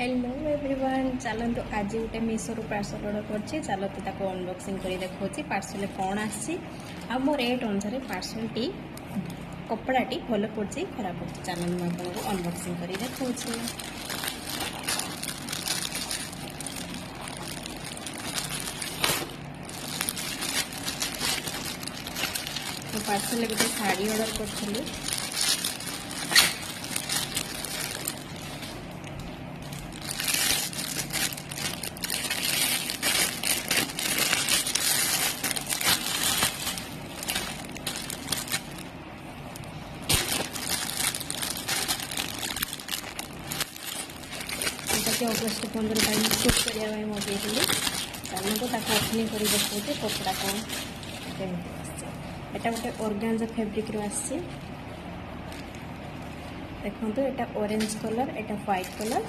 Hello everyone चलतु आज गोटे मीशो पार्सल ऑर्डर करछि चलतु ताको अनबॉक्सिंग करी देखौछि पार्सल कौन आछि आ मो रेट अनुसार पार्सल टी कपड़ाटी भल पड़छि खराब पड़छि चलन मैं आपको अनबॉक्सिंग करी देखौछि। तो पार्सल गोटे शाड़ी ऑर्डर करथिलु अगस्ट 15 तारीख शूट करने मगेली चलते ओपनिंग कर देखते कपड़ा कौन एटा गोटे ऑर्गेन्जा फैब्रिक आसी देखो, एटा ऑरेंज कलर एटा व्हाइट कलर।